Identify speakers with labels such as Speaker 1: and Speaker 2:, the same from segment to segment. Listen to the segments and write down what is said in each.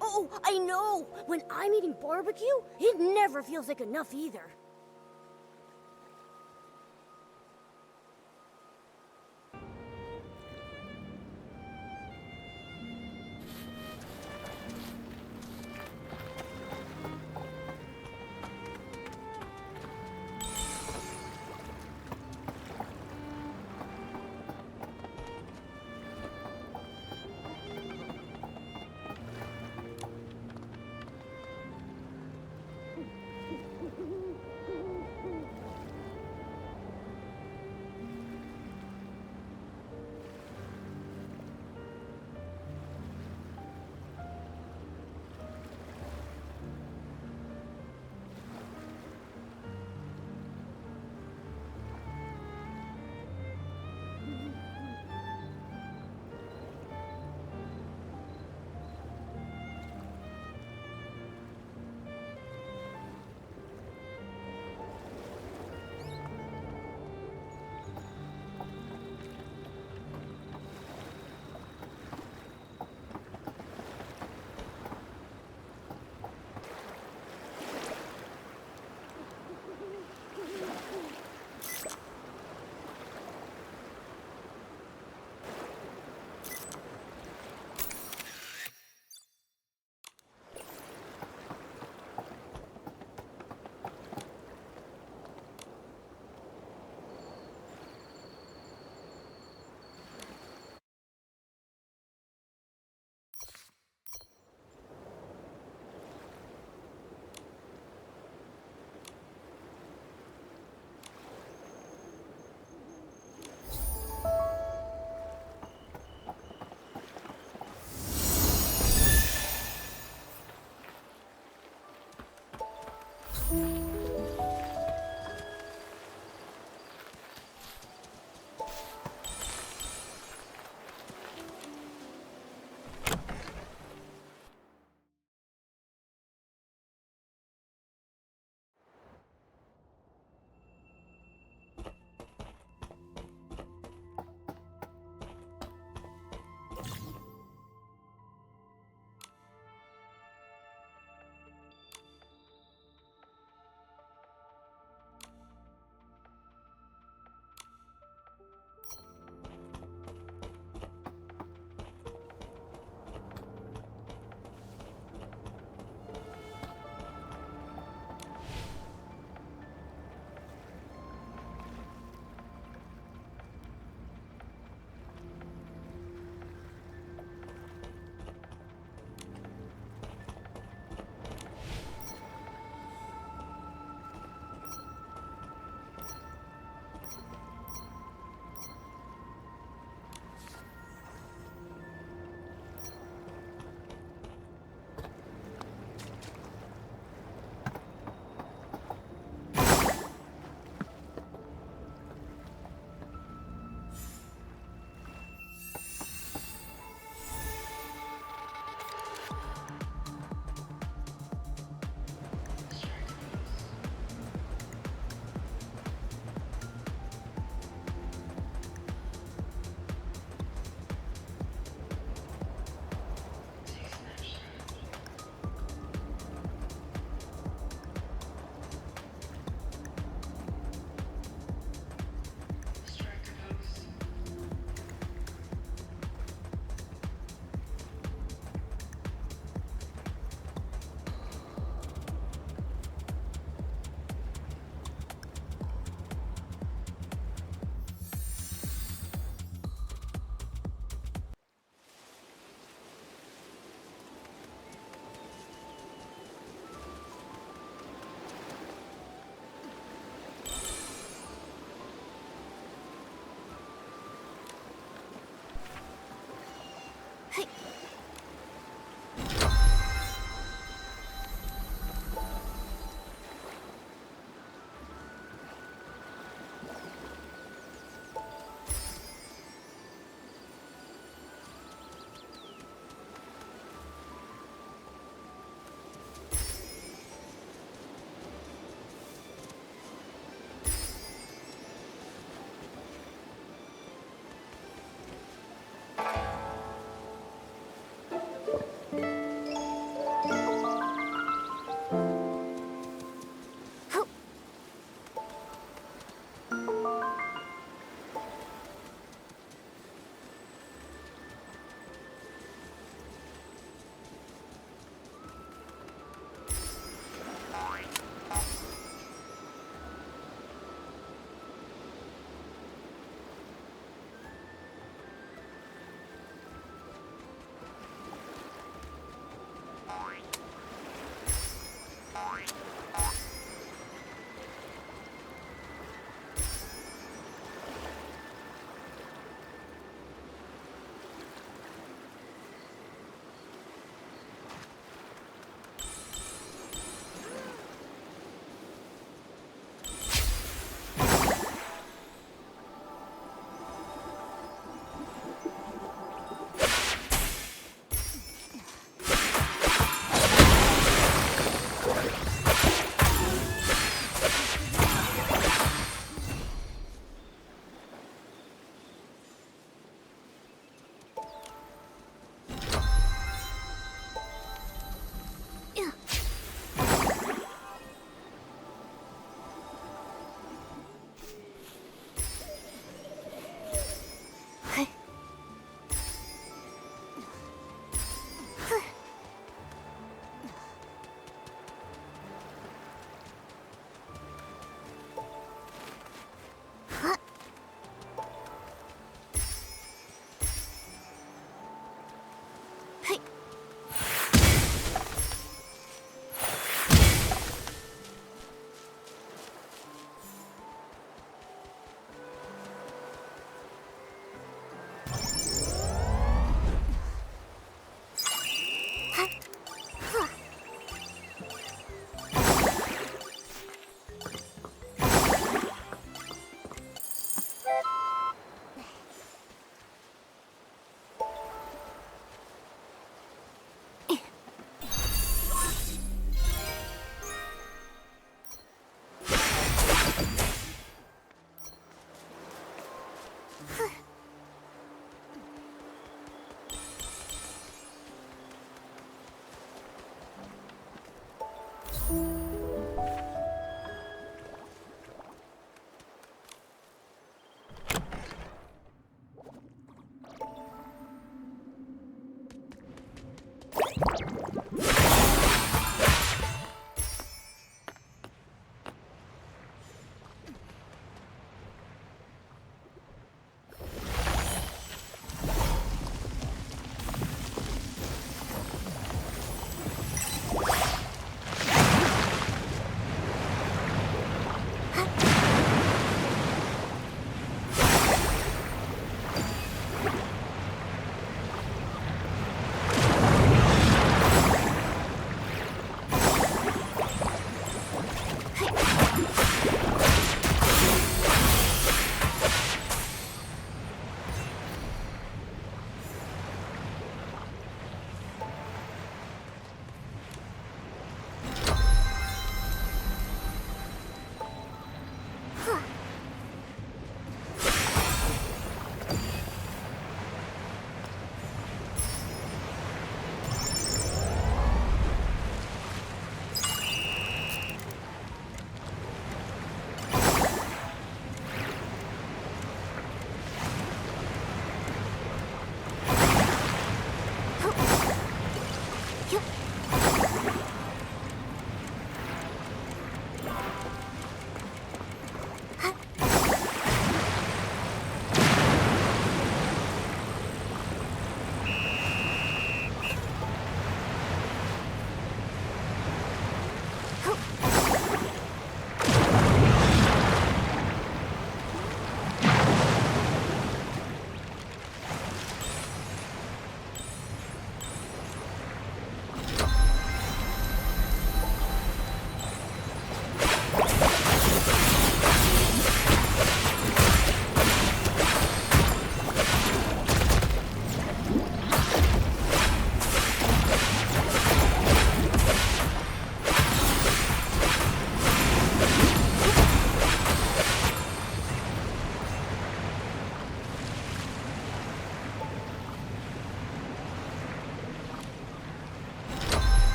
Speaker 1: Oh, I know! When I'm eating barbecue, it never feels like enough either.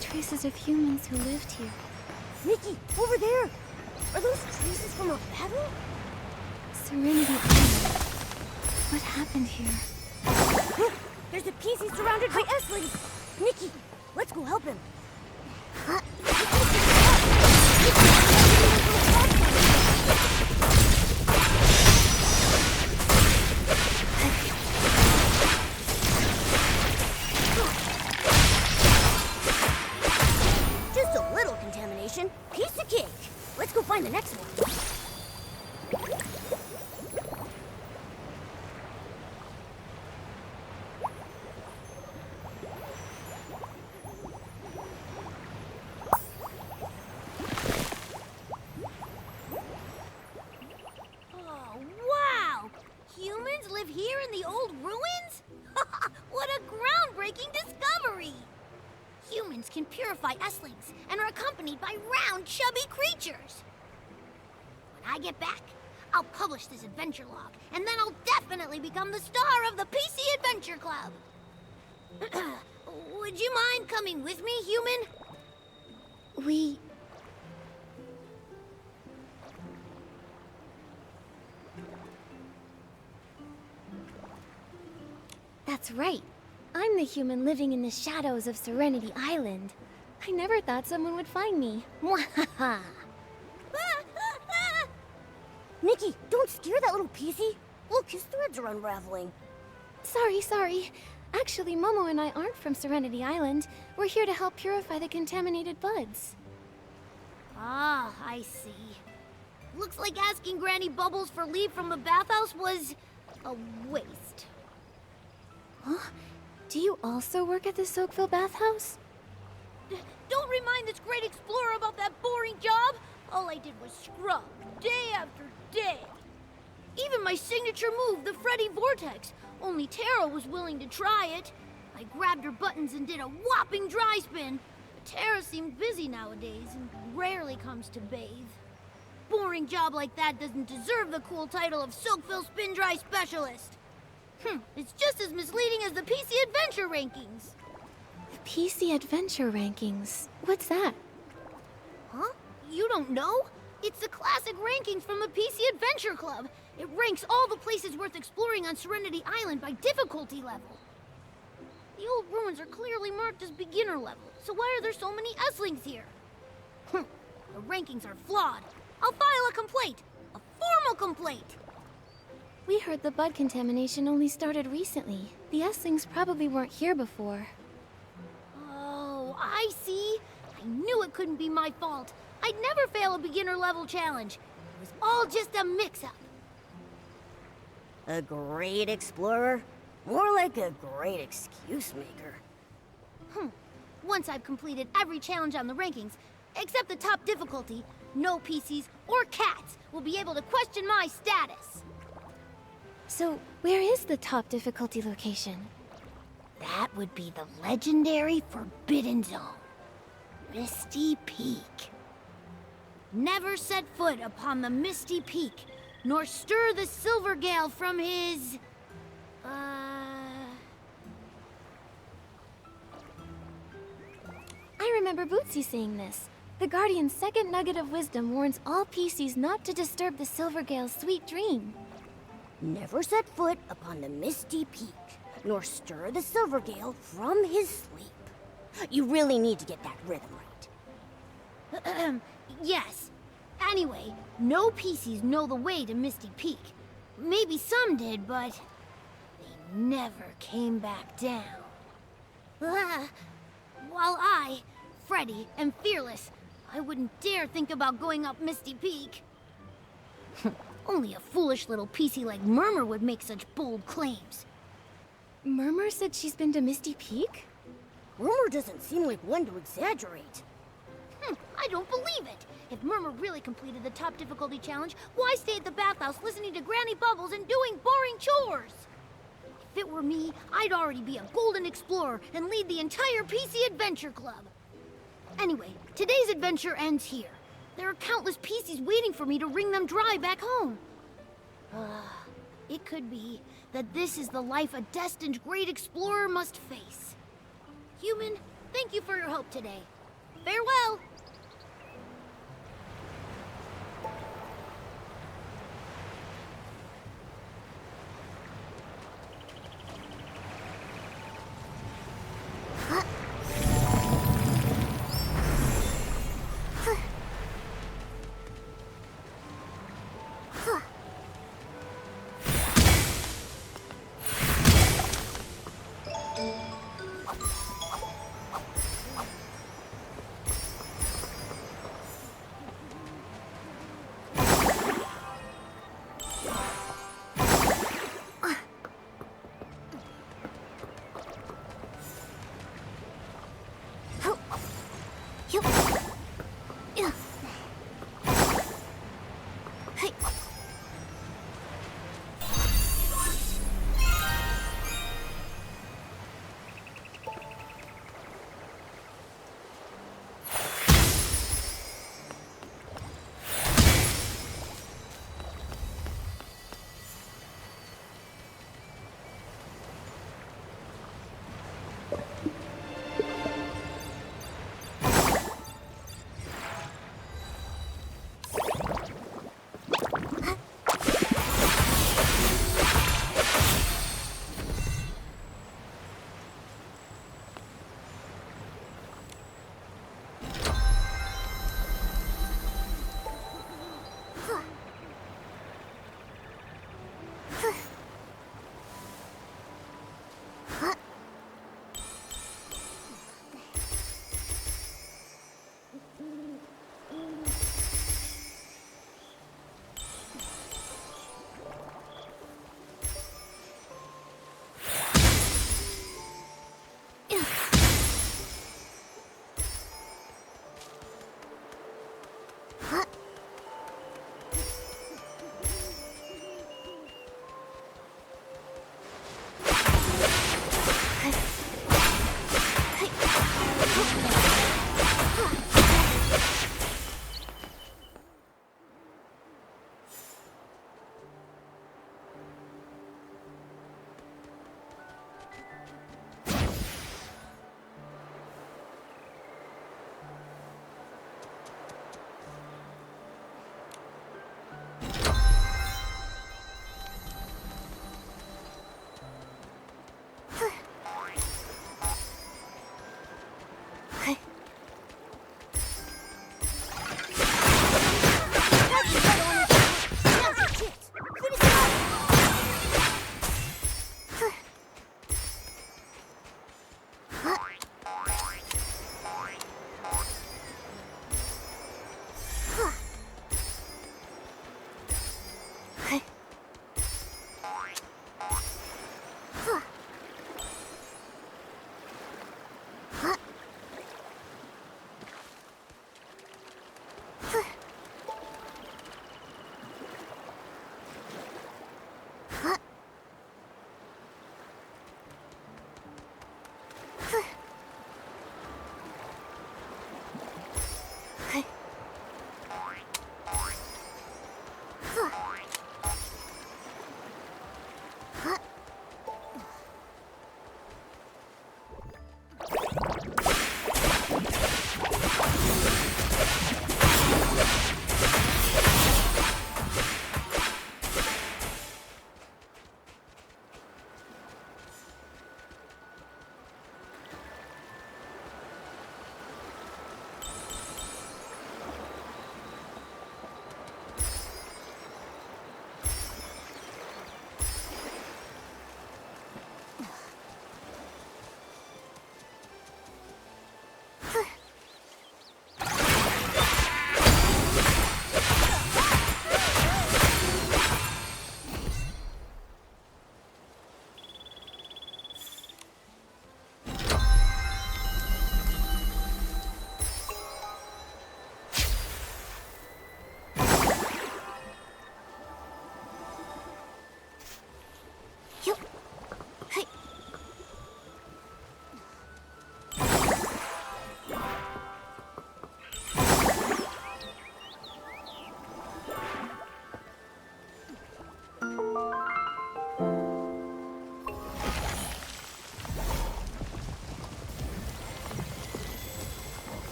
Speaker 2: Traces of humans who lived here.
Speaker 1: Nikki, over there! Are those traces from a battle?
Speaker 2: Serenity Island. What happened here?
Speaker 1: Look! There's a PC surrounded by S-Lings! Nikki, let's go help him. Just a little contamination. Piece of cake. Let's go find the next one. Here in the old ruins? What a groundbreaking discovery! Humans can purify S-Lings and are accompanied by round, chubby creatures. When I get back, I'll publish this adventure log, and then I'll definitely become the star of the PC Adventure Club. Would you mind coming with me, human?
Speaker 2: That's right. I'm the human living in the shadows of Serenity Island. I never thought someone would find me.
Speaker 1: Mwahaha! Nikki, don't scare that little piecey. Look, his threads are unraveling.
Speaker 2: Sorry. Actually, Momo and I aren't from Serenity Island. We're here to help purify the contaminated buds.
Speaker 1: Ah, I see. Looks like asking Granny Bubbles for leave from the bathhouse was a waste.
Speaker 2: Huh? Do you also work at the Soakville bathhouse?
Speaker 1: Don't remind this great explorer about that boring job. All I did was scrub, day after day. Even my signature move, the Freddy Vortex. Only Tara was willing to try it. I grabbed her buttons and did a whopping dry spin. But Tara seemed busy nowadays and rarely comes to bathe. Boring job like that doesn't deserve the cool title of Soakville Spin Dry Specialist. It's just as misleading as the PC Adventure rankings.
Speaker 2: The PC Adventure rankings. What's that?
Speaker 1: Huh? You don't know? It's the classic rankings from the PC Adventure Club. It ranks all the places worth exploring on Serenity Island by difficulty level. The old ruins are clearly marked as beginner level, so why are there so many S-lings here? The rankings are flawed. I'll file a complaint. A formal complaint.
Speaker 2: We heard the bud contamination only started recently. The S-lings probably weren't here before.
Speaker 1: Oh, I see. I knew it couldn't be my fault. I'd never fail a beginner level challenge. It was all just a mix-up. A great explorer? More like a great excuse maker. Once I've completed every challenge on the rankings, except the top difficulty, no PCs or cats will be able to question my status.
Speaker 2: So, where is the top difficulty location?
Speaker 1: That would be the legendary Forbidden Zone. Misty Peak. Never set foot upon the Misty Peak, nor stir the Silver Gale from his...
Speaker 2: I remember Bootsy saying this. The Guardian's second nugget of wisdom warns all PCs not to disturb the Silvergale's sweet dream.
Speaker 1: Never set foot upon the Misty Peak, nor stir the Silvergale from his sleep. You really need to get that rhythm right. Yes. Anyway, no PCs know the way to Misty Peak. Maybe some did, but they never came back down. While I, Freddy, am fearless, I wouldn't dare think about going up Misty Peak. Only a foolish little PC like Murmur would make such bold claims.
Speaker 2: Murmur said she's been to Misty Peak?
Speaker 1: Murmur doesn't seem like one to exaggerate. I don't believe it. If Murmur really completed the top difficulty challenge, why stay at the bathhouse listening to Granny Bubbles and doing boring chores? If it were me, I'd already be a golden explorer and lead the entire PC Adventure Club. Anyway, today's adventure ends here. There are countless PCs waiting for me to wring them dry back home. It could be that this is the life a destined great explorer must face. Human, thank you for your help today. Farewell!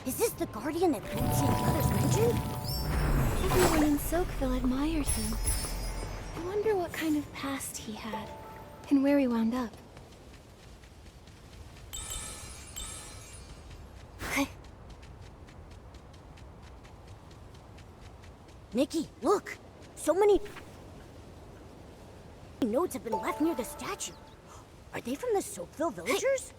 Speaker 1: Is this the Guardian that Betsy and the others mentioned?
Speaker 2: Everyone in Soakville admired him. I wonder what kind of past he had, and where he wound up.
Speaker 1: Nikki, look! So many notes have been left near the statue. Are they from the Soakville villagers?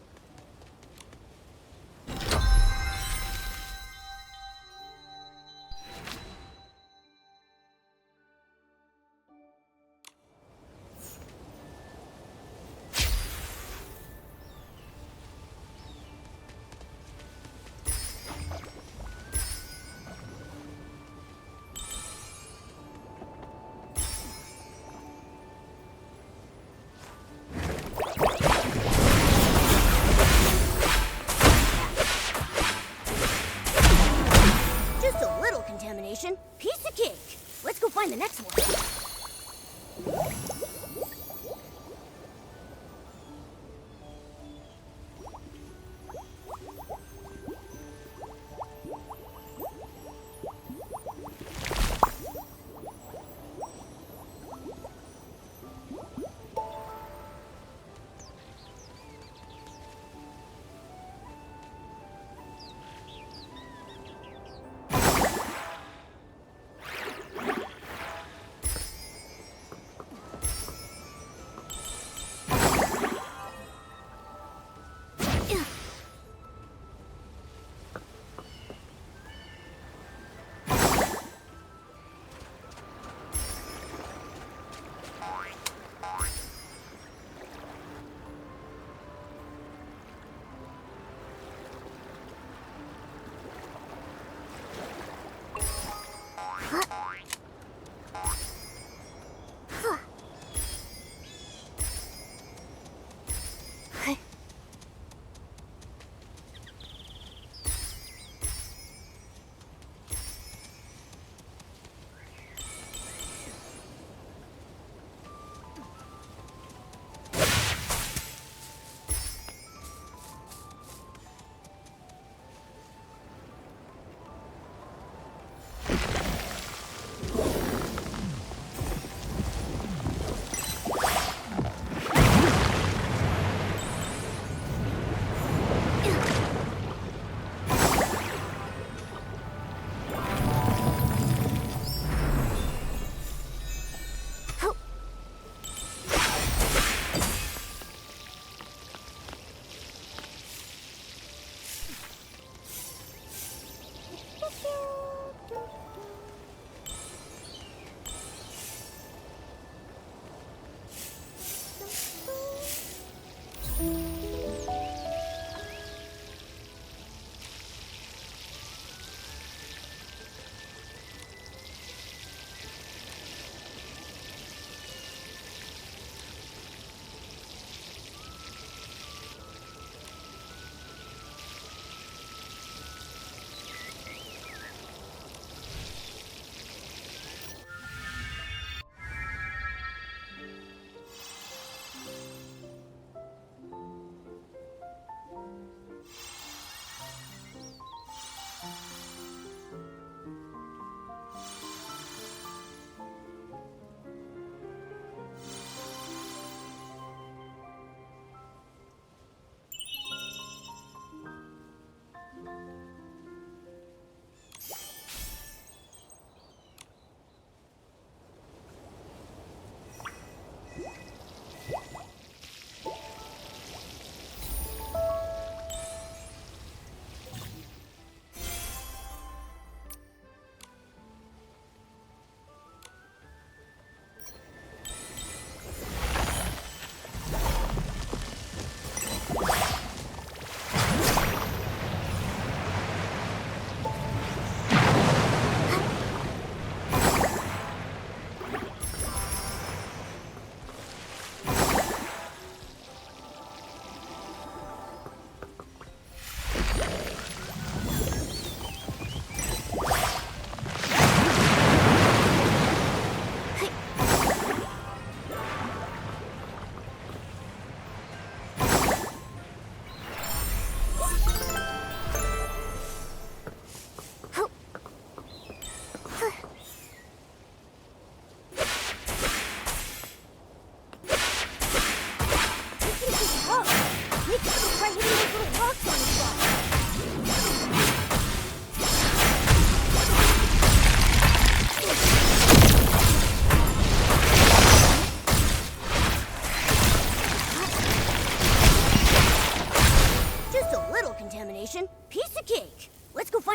Speaker 1: Just a little contamination. Piece of cake. Let's go find the next one.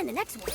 Speaker 1: find the next one.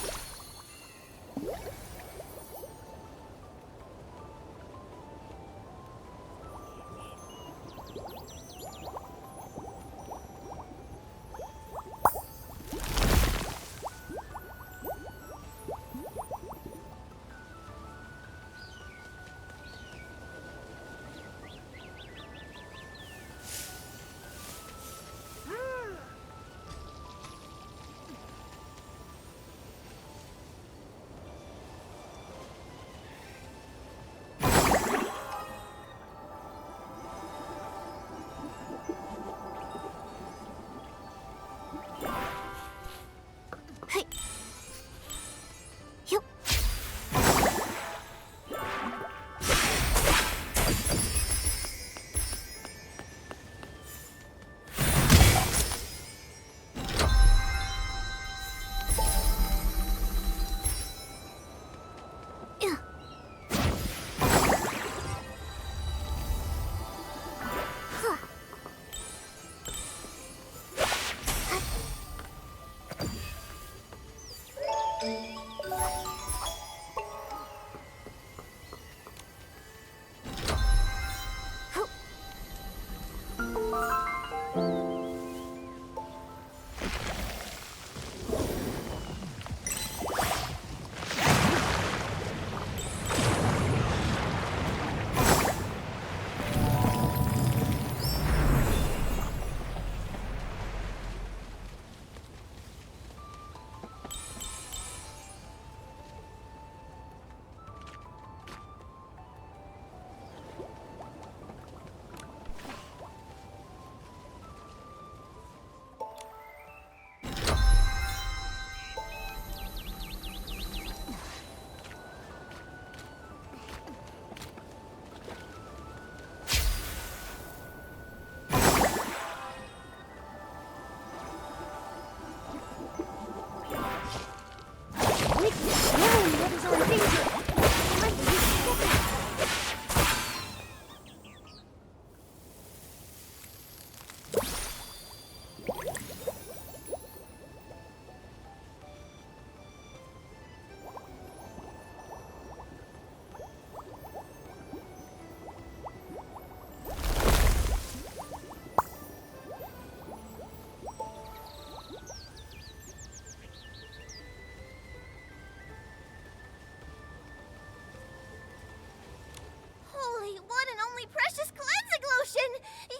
Speaker 3: One and only precious cleansing lotion!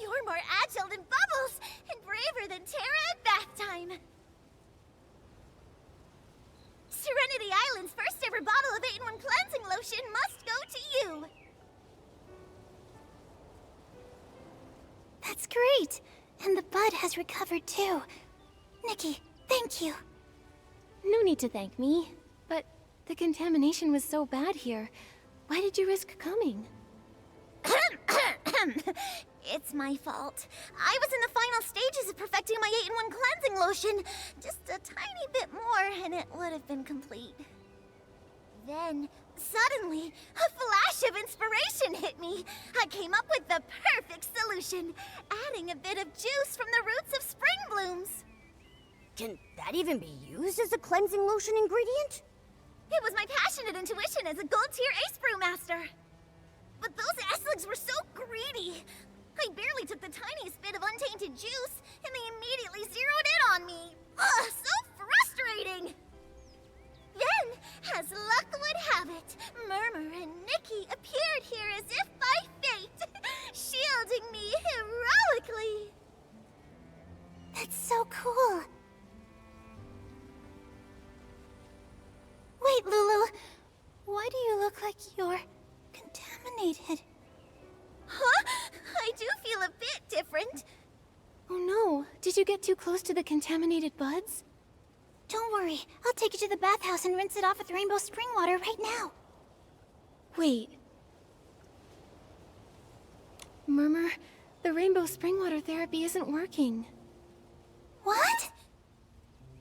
Speaker 3: You're more agile than Bubbles, and braver than Terra at bath time. Serenity Island's first ever bottle of 8-in-1 cleansing lotion must go to you!
Speaker 1: That's great! And the bud has recovered too. Nikki, thank you.
Speaker 2: No need to thank me. But the contamination was so bad here. Why did you risk coming?
Speaker 3: It's my fault. I was in the final stages of perfecting my 8-in-1 cleansing lotion. Just a tiny bit more and it would have been complete. Then, suddenly, a flash of inspiration hit me. I came up with the perfect solution, adding a bit of juice from the roots of spring blooms.
Speaker 1: Can that even be used as a cleansing lotion ingredient?
Speaker 3: It was my passionate intuition as a gold-tier ace brewmaster. But those Esligs were so greedy. I barely took the tiniest bit of untainted juice, and they immediately zeroed in on me. Ugh, so frustrating! Then, as luck would have it, Murmur and Nikki appeared here as if by fate, shielding me heroically.
Speaker 1: That's so cool. Wait, Lulu. Why do you look like you're contaminated?
Speaker 3: Huh? I do feel a bit different.
Speaker 2: Oh no, did you get too close to the contaminated buds?
Speaker 1: Don't worry, I'll take you to the bathhouse and rinse it off with rainbow spring water right now.
Speaker 2: Wait. Murmur, the rainbow spring water therapy isn't working.
Speaker 1: What?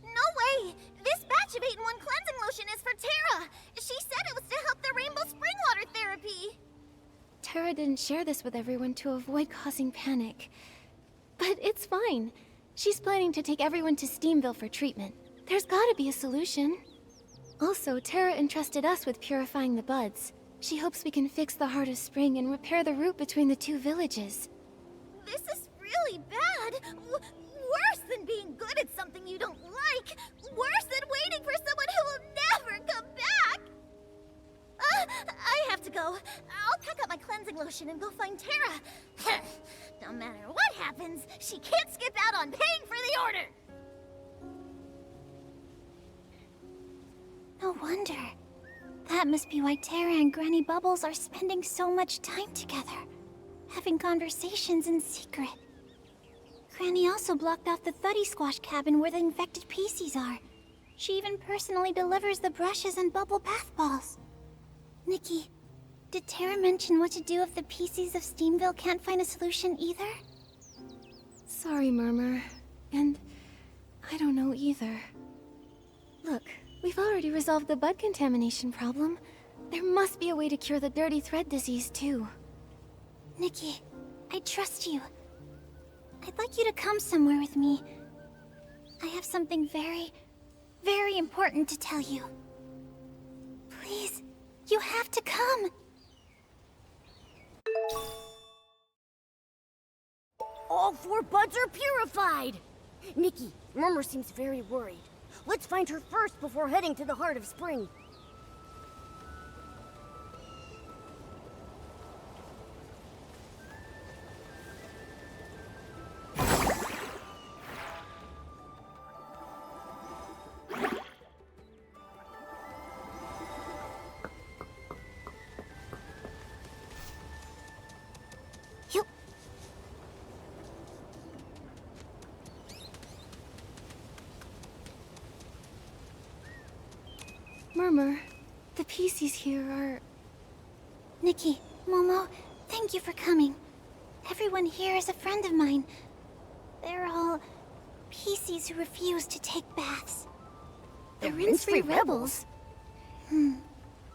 Speaker 3: No way! This batch of 8-in-1 cleansing lotion is for Terra. She said it was to help the rainbow spring water therapy.
Speaker 2: Terra didn't share this with everyone to avoid causing panic. But it's fine. She's planning to take everyone to Steamville for treatment. There's gotta be a solution. Also, Terra entrusted us with purifying the buds. She hopes we can fix the Heart of Spring and repair the route between the two villages.
Speaker 3: This is really bad. Worse than being good at something you don't like. Worse than waiting for someone who will never come back. I have to go. I'll pack up my cleansing lotion and go find Terra. No matter what happens, she can't skip out on paying for the order.
Speaker 1: No wonder. That must be why Terra and Granny Bubbles are spending so much time together, having conversations in secret. Granny also blocked off the Thuddy Squash cabin where the infected PCs are. She even personally delivers the brushes and bubble bath balls. Nikki, did Terra mention what to do if the PCs of Steamville can't find a solution either?
Speaker 2: Sorry, Murmur. And I don't know either. Look, we've already resolved the bud contamination problem. There must be a way to cure the dirty thread disease, too.
Speaker 1: Nikki, I trust you. I'd like you to come somewhere with me. I have something very, very important to tell you. Please, you have to come.
Speaker 4: All 4 buds are purified! Nikki, Murmur seems very worried. Let's find her first before heading to the Heart of Spring.
Speaker 2: Murmur, the PCs here are...
Speaker 1: Nikki, Momo, thank you for coming. Everyone here is a friend of mine. They're all PCs who refuse to take baths.
Speaker 4: The rinse-free rebels?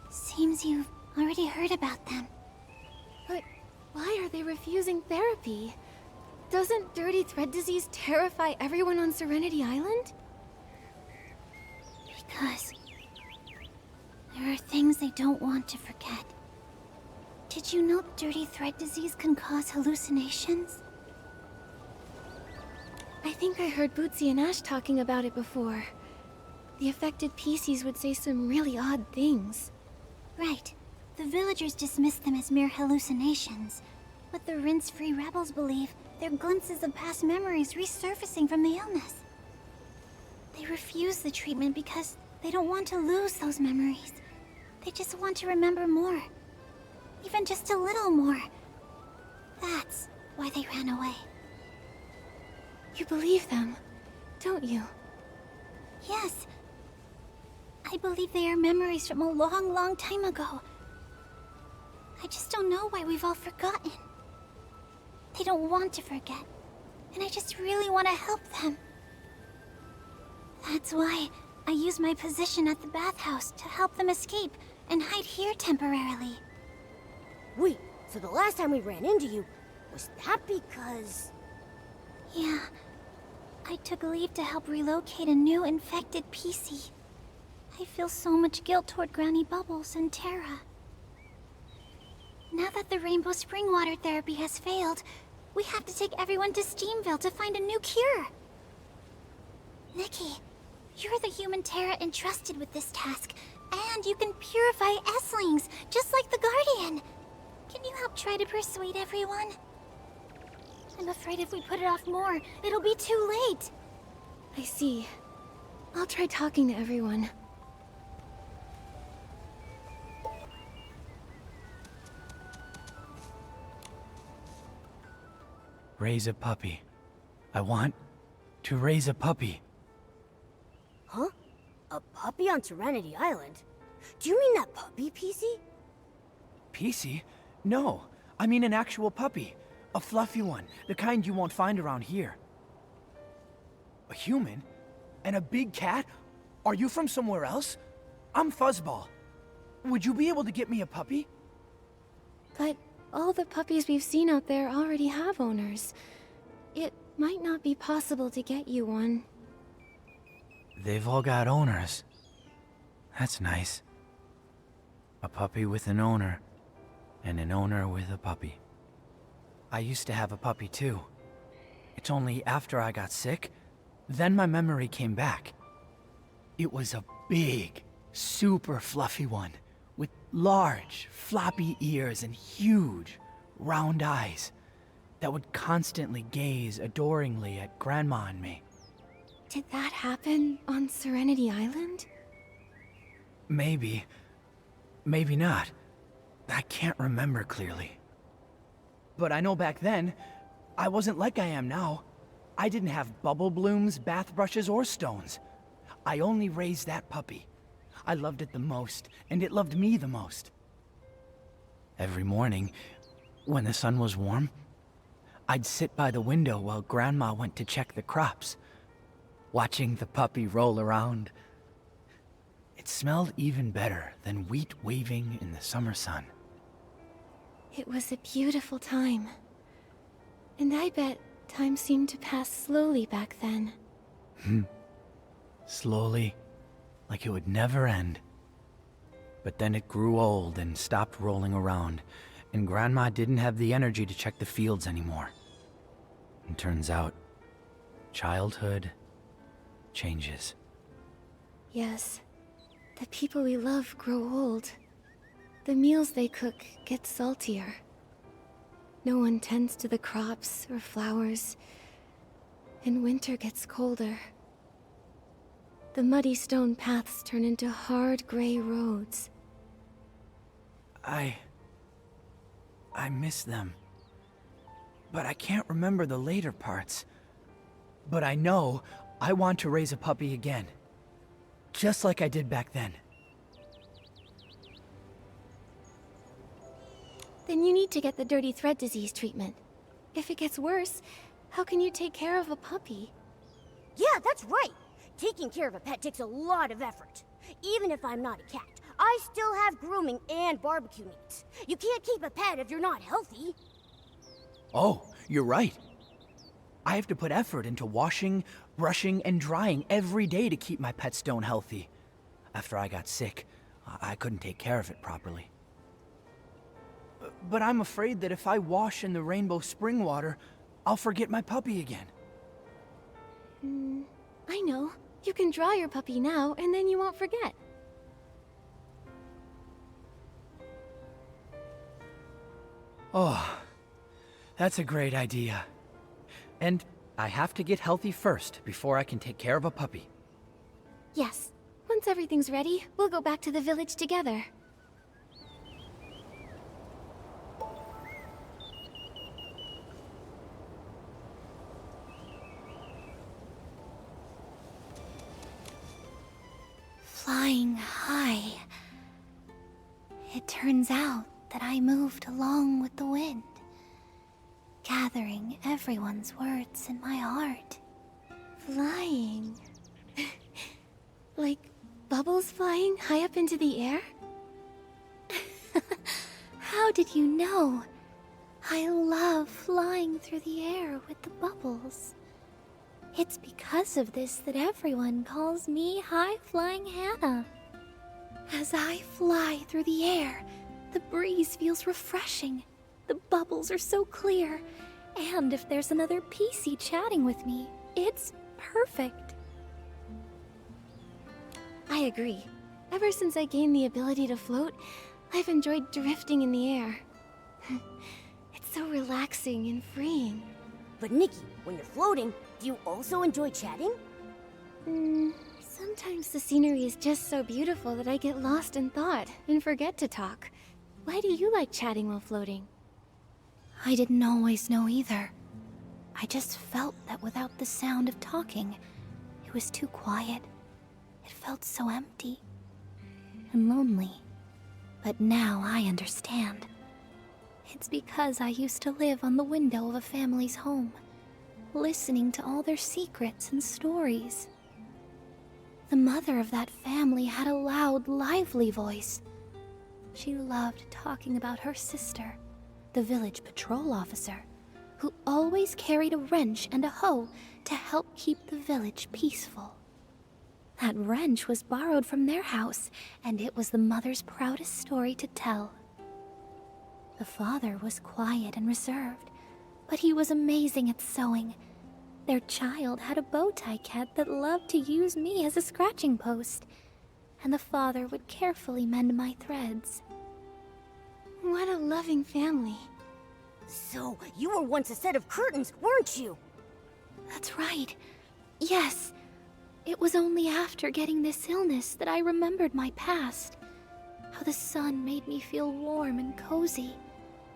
Speaker 1: Seems you've already heard about them.
Speaker 2: But why are they refusing therapy? Doesn't dirty thread disease terrify everyone on Serenity Island?
Speaker 1: Because there are things they don't want to forget. Did you know dirty thread disease can cause hallucinations?
Speaker 2: I think I heard Bootsy and Ash talking about it before. The affected PCs would say some really odd things.
Speaker 1: Right. The villagers dismissed them as mere hallucinations. But the rinse-free rebels believe they're glimpses of past memories resurfacing from the illness. They refuse the treatment because they don't want to lose those memories. They just want to remember more. Even just a little more. That's why they ran away.
Speaker 2: You believe them, don't you?
Speaker 1: Yes. I believe they are memories from a long, long time ago. I just don't know why we've all forgotten. They don't want to forget. And I just really want to help them. That's why I use my position at the bathhouse to help them escape and hide here temporarily.
Speaker 4: Wait, so the last time we ran into you, was that because...
Speaker 1: Yeah. I took leave to help relocate a new infected PC. I feel so much guilt toward Granny Bubbles and Terra. Now that the Rainbow Spring water therapy has failed, we have to take everyone to Steamville to find a new cure. Nikki, you're the human Terra entrusted with this task, and you can purify Esslings, just like the Guardian. Can you help try to persuade everyone? I'm afraid if we put it off more, it'll be too late.
Speaker 2: I see. I'll try talking to everyone.
Speaker 5: Raise a puppy. I want to raise a puppy.
Speaker 4: Huh? A puppy on Serenity Island? Do you mean that puppy, PC?
Speaker 5: PC? No, I mean an actual puppy. A fluffy one, the kind you won't find around here. A human? And a big cat? Are you from somewhere else? I'm Fuzzball. Would you be able to get me a puppy?
Speaker 2: But all the puppies we've seen out there already have owners. It might not be possible to get you one.
Speaker 5: they've all got owners. That's nice. A puppy with an owner, and an owner with a puppy. I used to have a puppy too. It's only after I got sick, then my memory came back. It was a big, super fluffy one, with large, floppy ears and huge, round eyes that would constantly gaze adoringly at Grandma and me.
Speaker 2: Did that happen on Serenity Island?
Speaker 5: Maybe. Maybe not. I can't remember clearly. But I know back then, I wasn't like I am now. I didn't have bubble blooms, bath brushes, or stones. I only raised that puppy. I loved it the most, and it loved me the most. Every morning, when the sun was warm, I'd sit by the window while Grandma went to check the crops, watching the puppy roll around. It smelled even better than wheat waving in the summer sun.
Speaker 2: It was a beautiful time. And I bet time seemed to pass slowly back then.
Speaker 5: Slowly, like it would never end. But then it grew old and stopped rolling around, and Grandma didn't have the energy to check the fields anymore. And turns out, childhood changes.
Speaker 2: Yes, the people we love grow old. The meals they cook get saltier. No one tends to the crops or flowers, and winter gets colder. The muddy stone paths turn into hard gray roads.
Speaker 5: I miss them. But I can't remember the later parts. But I know I want to raise a puppy again. Just like I did back then.
Speaker 2: Then you need to get the dirty thread disease treatment. If it gets worse, how can you take care of a puppy?
Speaker 4: Yeah, that's right. Taking care of a pet takes a lot of effort. Even if I'm not a cat, I still have grooming and barbecue needs. You can't keep a pet if you're not healthy.
Speaker 5: Oh, you're right. I have to put effort into washing, brushing, and drying every day to keep my pet stone healthy. After I got sick, I couldn't take care of it properly. But I'm afraid that if I wash in the rainbow spring water, I'll forget my puppy again.
Speaker 2: I know. You can draw your puppy now, and then you won't forget.
Speaker 5: Oh, that's a great idea. And I have to get healthy first before I can take care of a puppy.
Speaker 2: Yes. Once everything's ready, we'll go back to the village together.
Speaker 3: Flying high. It turns out that I moved along with the wind, gathering everyone's words in my heart.
Speaker 2: Flying. Like bubbles flying high up into the air?
Speaker 3: How did you know? I love flying through the air with the bubbles. It's because of this that everyone calls me High Flying Hannah. As I fly through the air, the breeze feels refreshing. The bubbles are so clear. And if there's another PC chatting with me, it's perfect.
Speaker 2: I agree. Ever since I gained the ability to float, I've enjoyed drifting in the air. It's so relaxing and freeing.
Speaker 4: But Nikki, when you're floating, do you also enjoy chatting?
Speaker 2: Sometimes the scenery is just so beautiful that I get lost in thought and forget to talk. Why do you like chatting while floating?
Speaker 3: I didn't always know either. I just felt that without the sound of talking, it was too quiet. It felt so empty and lonely. But now I understand. It's because I used to live on the window of a family's home, listening to all their secrets and stories. The mother of that family had a loud, lively voice. She loved talking about her sister, the village patrol officer, who always carried a wrench and a hoe to help keep the village peaceful.
Speaker 2: That wrench was borrowed from their house, and it was the mother's proudest story to tell. The father was quiet and reserved, but he was amazing at sewing. Their child had a bow tie cat that loved to use me as a scratching post, and the father would carefully mend my threads. What a loving family.
Speaker 4: So, you were once a set of curtains, weren't you?
Speaker 2: That's right. Yes. It was only after getting this illness that I remembered my past. How the sun made me feel warm and cozy.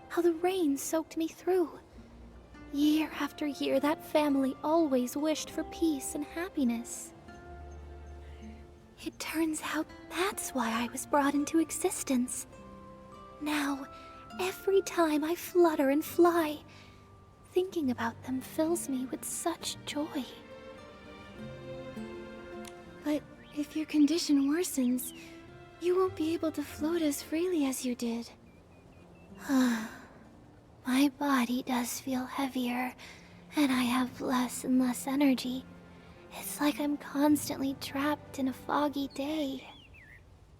Speaker 2: How the rain soaked me through. Year after year, that family always wished for peace and happiness. It turns out that's why I was brought into existence. Now, every time I flutter and fly, thinking about them fills me with such joy. But if your condition worsens, you won't be able to float as freely as you did. My body does feel heavier, and I have less and less energy. It's like I'm constantly trapped in a foggy day.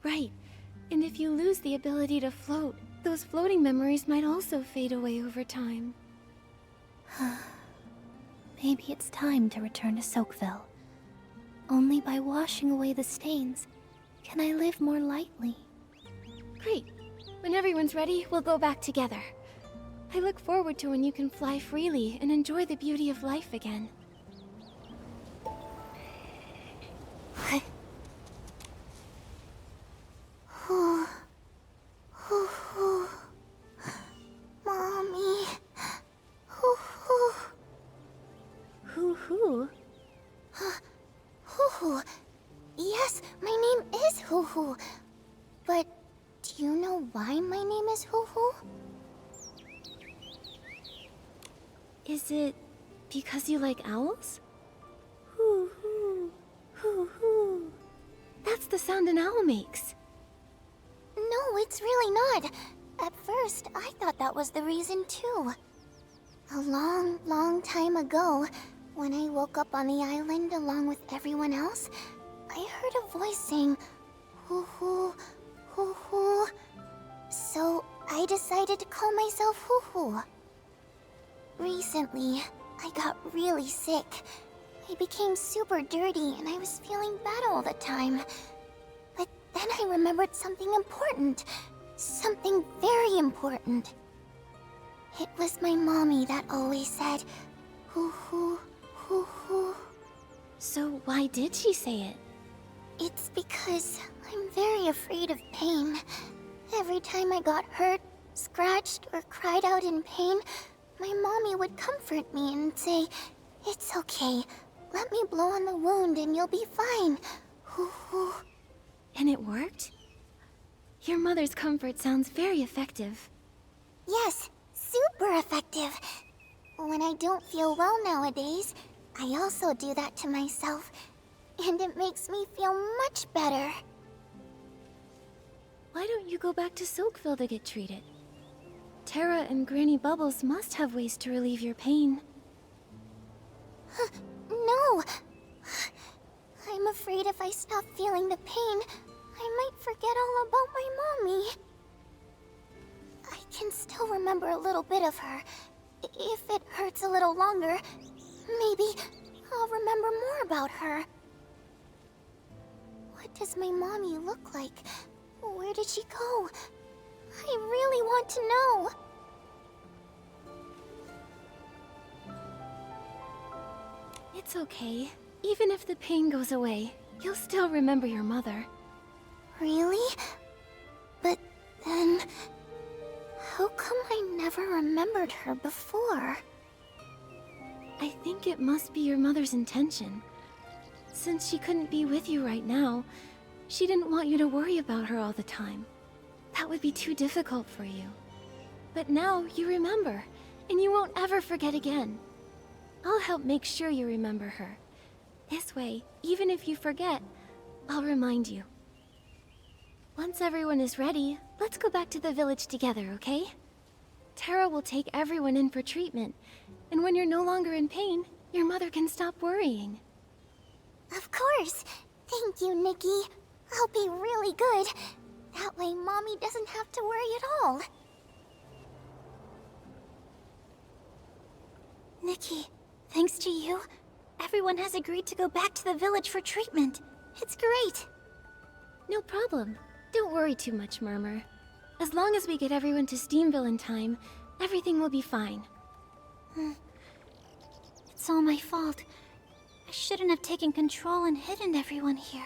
Speaker 2: Right. And if you lose the ability to float, those floating memories might also fade away over time. Maybe it's time to return to Soakville. Only by washing away the stains can I live more lightly. Great. When everyone's ready, we'll go back together. I look forward to when you can fly freely and enjoy the beauty of life again.
Speaker 1: Mommy.
Speaker 2: Hoo-hoo.
Speaker 1: Hoo-hoo. Yes, my name is Hoo-hoo. But do you know why my name is Hoo-hoo?
Speaker 2: Is it because you like owls? Hoo-hoo. Hoo-hoo. That's the sound an owl makes.
Speaker 1: No, it's really not. At first, I thought that was the reason too. A long, long time ago, when I woke up on the island along with everyone else, I heard a voice saying, hoo-hoo, hoo-hoo. So I decided to call myself Hoo-hoo. Recently, I got really sick. I became super dirty and I was feeling bad all the time. But then I remembered something important. Something very important. It was my mommy that always said, hoo-hoo, hoo-hoo.
Speaker 2: So why did she say it?
Speaker 1: It's because I'm very afraid of pain. Every time I got hurt, scratched, or cried out in pain, my mommy would comfort me and say, "It's okay. Let me blow on the wound and you'll be fine." Hoo-hoo.
Speaker 2: And it worked? Your mother's comfort sounds very effective.
Speaker 1: Yes, super effective. When I don't feel well nowadays, I also do that to myself, and it makes me feel much better.
Speaker 2: Why don't you go back to Silkville to get treated? Terra and Granny Bubbles must have ways to relieve your pain.
Speaker 1: No! I'm afraid if I stop feeling the pain, I might forget all about my mommy. I can still remember a little bit of her. If it hurts a little longer, maybe I'll remember more about her. What does my mommy look like? Where did she go? I really want to know.
Speaker 2: It's okay. Even if the pain goes away, you'll still remember your mother.
Speaker 1: Really? But then, how come I never remembered her before?
Speaker 2: I think it must be your mother's intention. Since she couldn't be with you right now, she didn't want you to worry about her all the time. That would be too difficult for you. But now you remember, and you won't ever forget again. I'll help make sure you remember her. This way, even if you forget, I'll remind you. Once everyone is ready, let's go back to the village together, okay? Terra will take everyone in for treatment, and when you're no longer in pain, your mother can stop worrying.
Speaker 1: Of course.
Speaker 3: Thank you, Nikki. I'll be really good. That way Mommy doesn't have to worry at all.
Speaker 1: Nikki, thanks to you, everyone has agreed to go back to the village for treatment. It's great.
Speaker 2: No problem. Don't worry too much, Murmur. As long as we get everyone to Steamville in time, everything will be fine.
Speaker 1: It's all my fault. I shouldn't have taken control and hidden everyone here.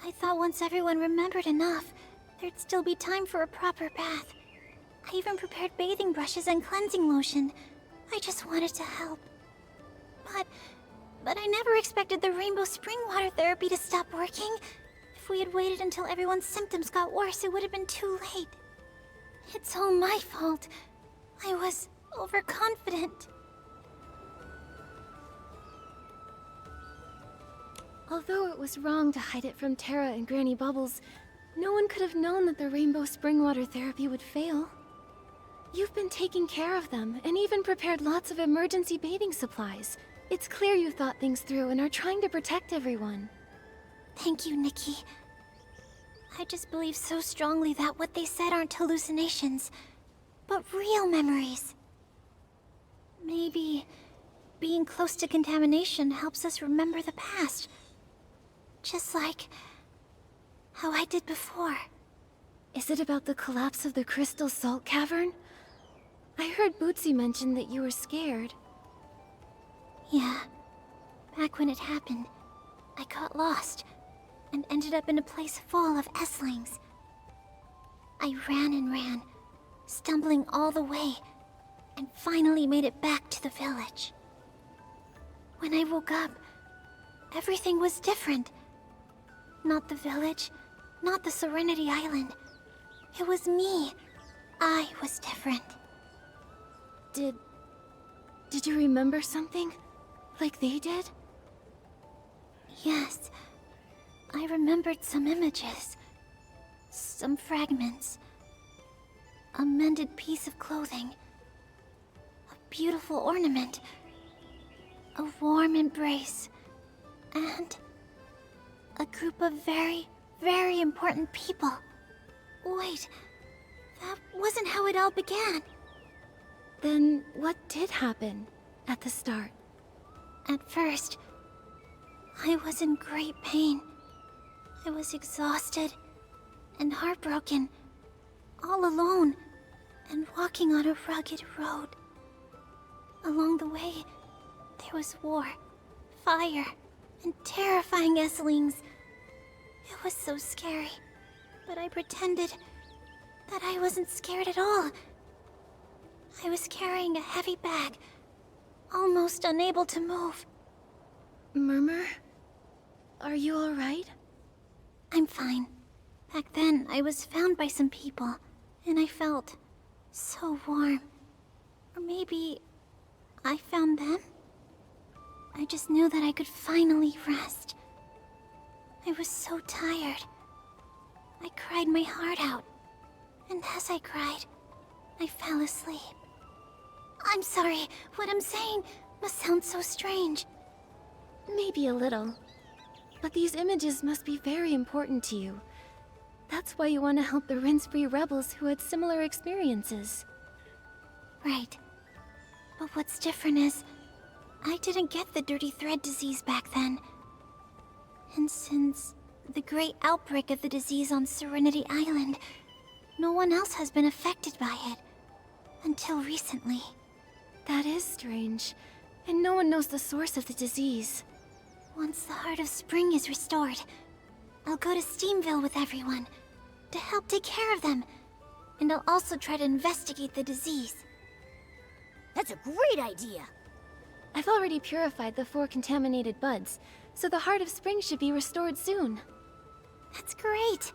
Speaker 1: I thought once everyone remembered enough, there'd still be time for a proper bath. I even prepared bathing brushes and cleansing lotion. I just wanted to help. But I never expected the rainbow spring water therapy to stop working. If we had waited until everyone's symptoms got worse, it would have been too late. It's all my fault. I was overconfident.
Speaker 2: Although it was wrong to hide it from Terra and Granny Bubbles, no one could have known that the rainbow spring water therapy would fail. You've been taking care of them, and even prepared lots of emergency bathing supplies. It's clear you thought things through and are trying to protect everyone.
Speaker 1: Thank you, Nikki. I just believe so strongly that what they said aren't hallucinations, but real memories. Maybe being close to contamination helps us remember the past. Just like how I did before.
Speaker 2: Is it about the collapse of the Crystal Salt Cavern? I heard Bootsy mention that you were scared.
Speaker 1: Yeah. Back when it happened, I got lost and ended up in a place full of Esslings. I ran and ran, stumbling all the way, and finally made it back to the village. When I woke up, everything was different. Not the village, not the Serenity Island. It was me. I was different.
Speaker 2: Did you remember something? Like they did?
Speaker 1: Yes. I remembered some images. Some fragments. A mended piece of clothing. A beautiful ornament. A warm embrace. And a group of very, very important people. Wait, that wasn't how it all began.
Speaker 2: Then what did happen at the start?
Speaker 1: At first, I was in great pain. I was exhausted and heartbroken, all alone, and walking on a rugged road. Along the way, there was war, fire, and terrifying Esslings. It was so scary, but I pretended that I wasn't scared at all. I was carrying a heavy bag, almost unable to move.
Speaker 2: Murmur? Are you alright?
Speaker 1: I'm fine. Back then, I was found by some people, and I felt so warm. Or maybe I found them? I just knew that I could finally rest. I was so tired. I cried my heart out, and as I cried, I fell asleep. I'm sorry, what I'm saying must sound so strange.
Speaker 2: Maybe a little. But these images must be very important to you. That's why you want to help the Rince-Free rebels who had similar experiences.
Speaker 1: Right. But what's different is, I didn't get the Dirty Thread disease back then. And since the great outbreak of the disease on Serenity Island, no one else has been affected by it. Until recently.
Speaker 2: That is strange. And no one knows the source of the disease.
Speaker 1: Once the Heart of Spring is restored, I'll go to Steamville with everyone to help take care of them. And I'll also try to investigate the disease.
Speaker 4: That's a great idea.
Speaker 2: I've already purified the 4 contaminated buds, so the Heart of Spring should be restored soon.
Speaker 1: That's great.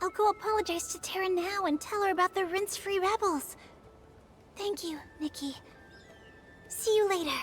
Speaker 1: I'll go apologize to Terra now and tell her about the Rince-Free rebels. Thank you, Nikki. See you later.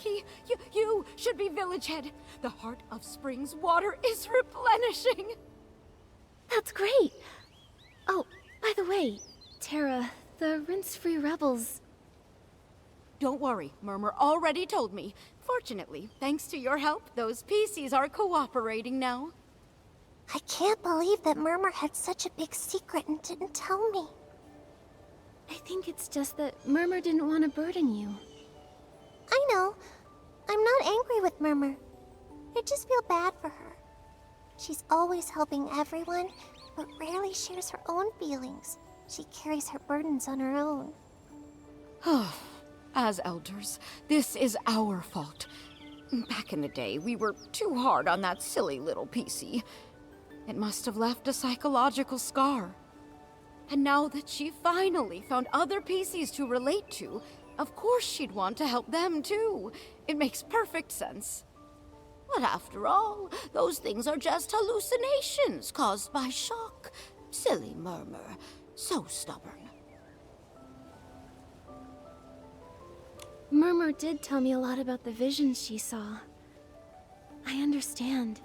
Speaker 6: Nikki. You should be village head. The heart of spring's water is replenishing.
Speaker 2: That's great! Oh, by the way, Terra, the rinse-free rebels...
Speaker 6: Don't worry, Murmur already told me. Fortunately, thanks to your help, those PCs are cooperating now.
Speaker 3: I can't believe that Murmur had such a big secret and didn't tell me.
Speaker 2: I think it's just that Murmur didn't want to burden you.
Speaker 3: I know. I'm not angry with Murmur. I just feel bad for her. She's always helping everyone, but rarely shares her own feelings. She carries her burdens on her own.
Speaker 6: As elders, this is our fault. Back in the day, we were too hard on that silly little PC. It must have left a psychological scar. And now that she finally found other PCs to relate to, of course she'd want to help them too. It makes perfect sense. But after all, those things are just hallucinations caused by shock. Silly Murmur. So stubborn.
Speaker 2: Murmur did tell me a lot about the visions she saw. I understand.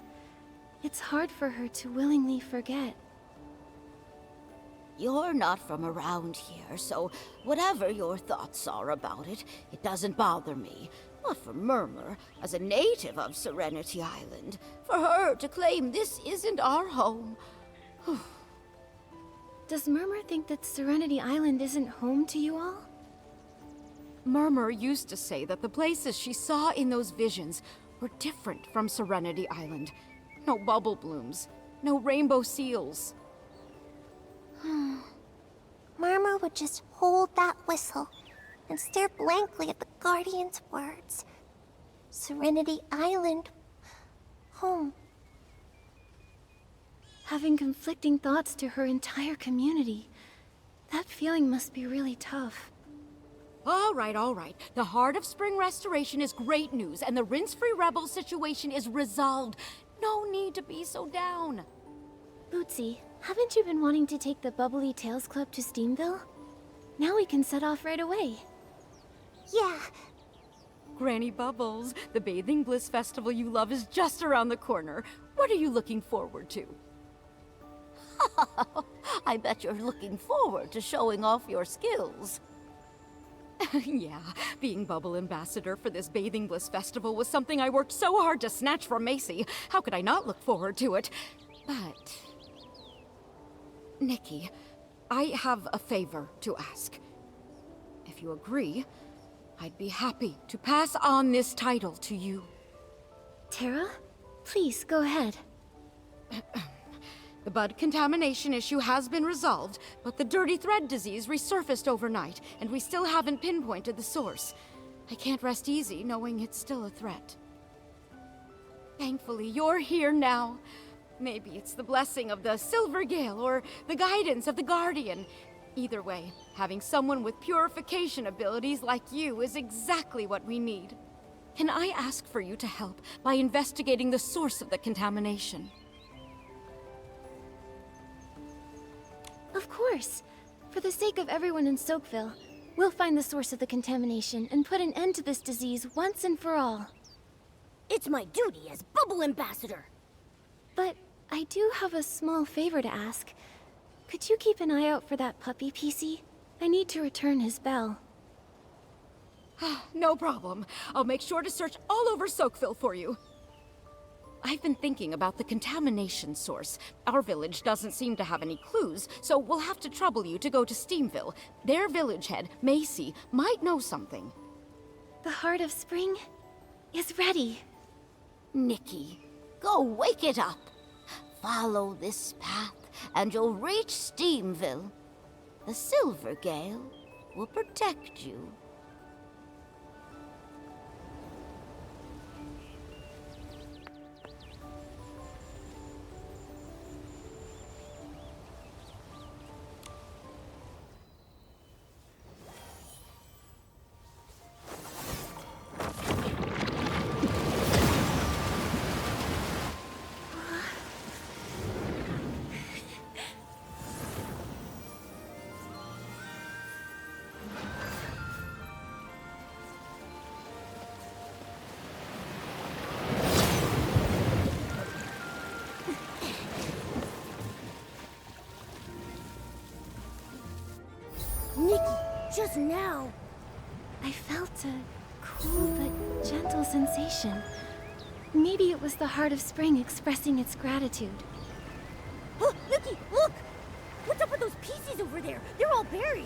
Speaker 2: It's hard for her to willingly forget.
Speaker 6: You're not from around here, so whatever your thoughts are about it, it doesn't bother me. But for Murmur, as a native of Serenity Island, for her to claim this isn't our home...
Speaker 2: Does Murmur think that Serenity Island isn't home to you all?
Speaker 6: Murmur used to say that the places she saw in those visions were different from Serenity Island. No bubble blooms, no rainbow seals.
Speaker 3: Murmur would just hold that whistle and stare blankly at the Guardian's words. Serenity Island, home.
Speaker 2: Having conflicting thoughts to her entire community. That feeling must be really tough.
Speaker 6: All right, all right. The Heart of Spring restoration is great news, and the Rinse-Free Rebel situation is resolved. No need to be so down.
Speaker 2: Bootsy, haven't you been wanting to take the Bubbly Tales Club to Steamville? Now we can set off right away.
Speaker 3: Yeah,
Speaker 6: Granny Bubbles, the Bathing Bliss Festival you love is just around the corner. What are you looking forward to? I bet you're looking forward to showing off your skills. Yeah, being Bubble Ambassador for this Bathing Bliss Festival was something I worked so hard to snatch from Macy. How could I not look forward to it? But... Nikki, I have a favor to ask. If you agree, I'd be happy to pass on this title to you.
Speaker 2: Terra? Please, go ahead.
Speaker 6: The bud contamination issue has been resolved, but the dirty thread disease resurfaced overnight, and we still haven't pinpointed the source. I can't rest easy knowing it's still a threat. Thankfully, you're here now. Maybe it's the blessing of the Silver Gale or the guidance of the Guardian. Either way, having someone with purification abilities like you is exactly what we need. Can I ask for you to help by investigating the source of the contamination?
Speaker 2: Of course. For the sake of everyone in Soakville, we'll find the source of the contamination and put an end to this disease once and for all.
Speaker 4: It's my duty as Bubble Ambassador.
Speaker 2: But I do have a small favor to ask. Could you keep an eye out for that puppy, PC? I need to return his bell.
Speaker 6: No problem. I'll make sure to search all over Soakville for you. I've been thinking about the contamination source. Our village doesn't seem to have any clues, so we'll have to trouble you to go to Steamville. Their village head, Macy, might know something.
Speaker 2: The Heart of Spring is ready.
Speaker 7: Nikki, go wake it up. Follow this path, and you'll reach Steamville. The Silver Gale will protect you.
Speaker 4: Nikki, just now.
Speaker 2: I felt a cool but gentle sensation. Maybe it was the heart of spring expressing its gratitude.
Speaker 4: Oh, Nikki, look! What's up with those pieces over there? They're all buried.